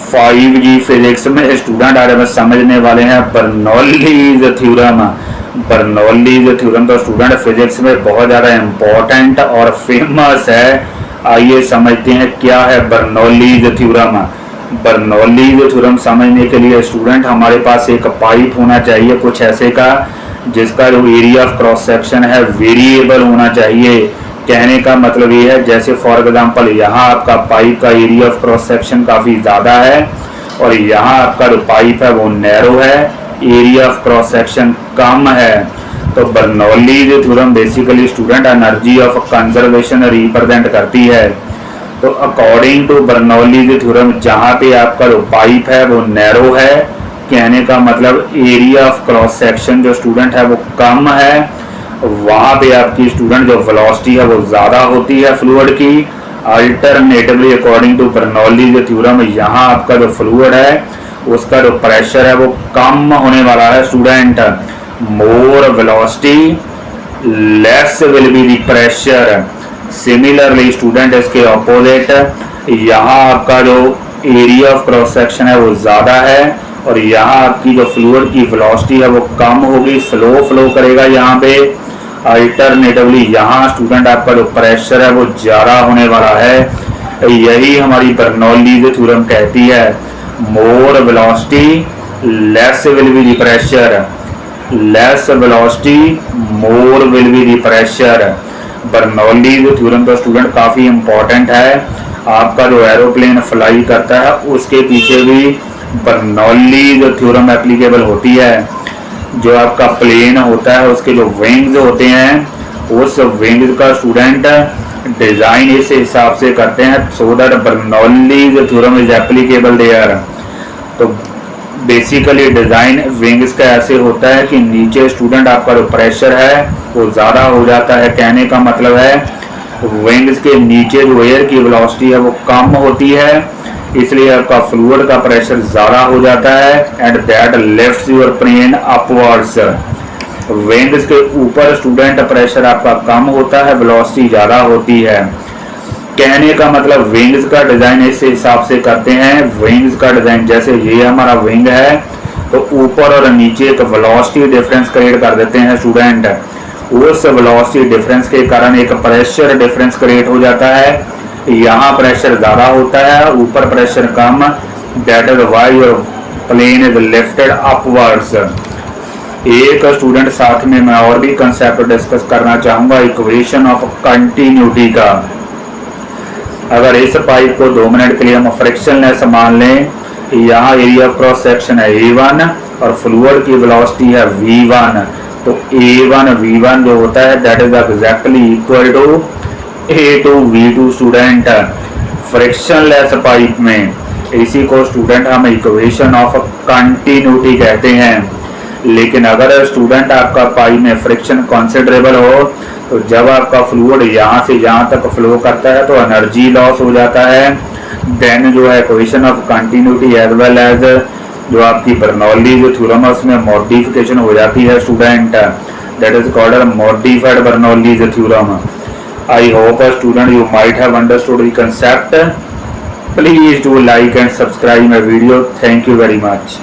5G physics में student आज में समझने वाले हैं बर्नौलीज थ्योरम। बर्नौलीज थ्योरम तो स्टूडेंट फिजिक्स में बहुत ज़्यादा इम्पोर्टेंट और फेमस है। आइए समझते हैं क्या है बर्नौलीज थ्योरम। बर्नौलीज थ्योरम समझने के लिए स्टूडेंट हमारे पास एक पाइप होना चाहिए कुछ ऐसे का, जिसका जो एरिया ऑफ क्रॉस सेक्शन है वेरिएबल होना चाहिए। कहने का मतलब ये है, जैसे फॉर एग्जांपल यहाँ आपका पाइप का एरिया ऑफ क्रॉस सेक्शन काफ़ी ज़्यादा है और यहाँ आपका जो पाइप है वो नैरो है, एरिया ऑफ क्रॉस सेक्शन कम है। तो Bernoulli's theorem basically student energy of conservation represent करती है। तो अकॉर्डिंग टू बर्नौलीज थ्योरम जहाँ पे आपका जो पाइप है वो नैरो है, कहने का मतलब एरिया ऑफ क्रॉस सेक्शन जो स्टूडेंट है वो कम है, वहाँ पे आपकी स्टूडेंट जो वेलोसिटी है वो ज़्यादा होती है फ्लूइड की। Alternatively according to Bernoulli's theorem यहाँ आपका जो फ्लूइड है उसका जो प्रेशर है वो कम होने वाला है student. More velocity less will be the pressure. Similarly student इसके ऑपोजिट यहाँ आपका जो एरिया ऑफ क्रॉस सेक्शन है वो ज़्यादा है और यहाँ आपकी जो फ्लूइड की वेलोसिटी है वो कम होगी, फ्लो करेगा यहाँ पे। अल्टरनेटिवली यहाँ स्टूडेंट आपका जो प्रेशर है वो ज़्यादा होने वाला है। यही हमारी बर्नौलीज थ्योरम कहती है, more velocity less will be the pressure, less velocity more will be the pressure. Bernoulli's theorem तो स्टूडेंट काफ़ी इम्पोर्टेंट है। आपका जो एरोप्लेन फ्लाई करता है उसके पीछे भी बर्नौलीज थ्योरम एप्लीकेबल होती है। जो आपका प्लेन होता है उसके जो विंग्स होते हैं उस विंग्स का स्टूडेंट डिज़ाइन इस हिसाब से करते हैं so that Bernoulli's theorem is applicable there. तो बेसिकली डिज़ाइन विंग्स का ऐसे होता है कि नीचे स्टूडेंट आपका जो प्रेशर है वो ज़्यादा हो जाता है। कहने का मतलब है विंग्स के नीचे जो एयर की वेलोसिटी है वो कम होती है, इसलिए आपका फ्लूइड का प्रेशर ज़्यादा हो जाता है and that lifts your plane upwards. Wings के ऊपर स्टूडेंट प्रेशर आपका कम होता है, वेलोसिटी ज़्यादा होती है। कहने का मतलब विंग्स का डिज़ाइन इस हिसाब से करते हैं। विंग्स का डिज़ाइन जैसे ये हमारा विंग है तो ऊपर और नीचे एक वेलोसिटी डिफरेंस क्रिएट कर देते हैं स्टूडेंट। उस वेलोसिटी डिफरेंस के कारण एक प्रेशर डिफरेंस क्रिएट हो जाता है। यहाँ प्रेशर ज़्यादा होता है, ऊपर प्रेशर कम, that is why your plane is lifted upwards. एक स्टूडेंट साथ में मैं और भी कंसेप्ट डिस्कस करना चाहूँगा इक्वेशन ऑफ कंटिन्यूटी का। अगर इस पाइप को 2 मिनट के लिए हम फ्रिक्शनलेस मान लें, यहाँ एरिया ऑफ क्रॉस सेक्शन है A1 और फ्लूइड की वेलोसिटी है V1, तो A1 V1 जो होता है that is exactly equal to A2 V2 student frictionless pipe में। इसी को स्टूडेंट हम इक्वेशन ऑफ कंटिन्यूटी कहते हैं। लेकिन अगर स्टूडेंट आपका पाइप में फ्रिक्शन कंसिडरेबल हो तो जब आपका फ्लूइड यहाँ से यहाँ तक फ्लो करता है तो एनर्जी लॉस हो जाता है। देन जो है equation of continuity as well as जो आपकी बर्नौलीज थ्योरम है उसमें मॉडिफिकेशन हो जाती है student, that is called modified Bernoulli's theorem. I hope a student you might have understood the concept. Please do like and subscribe my video. Thank you very much.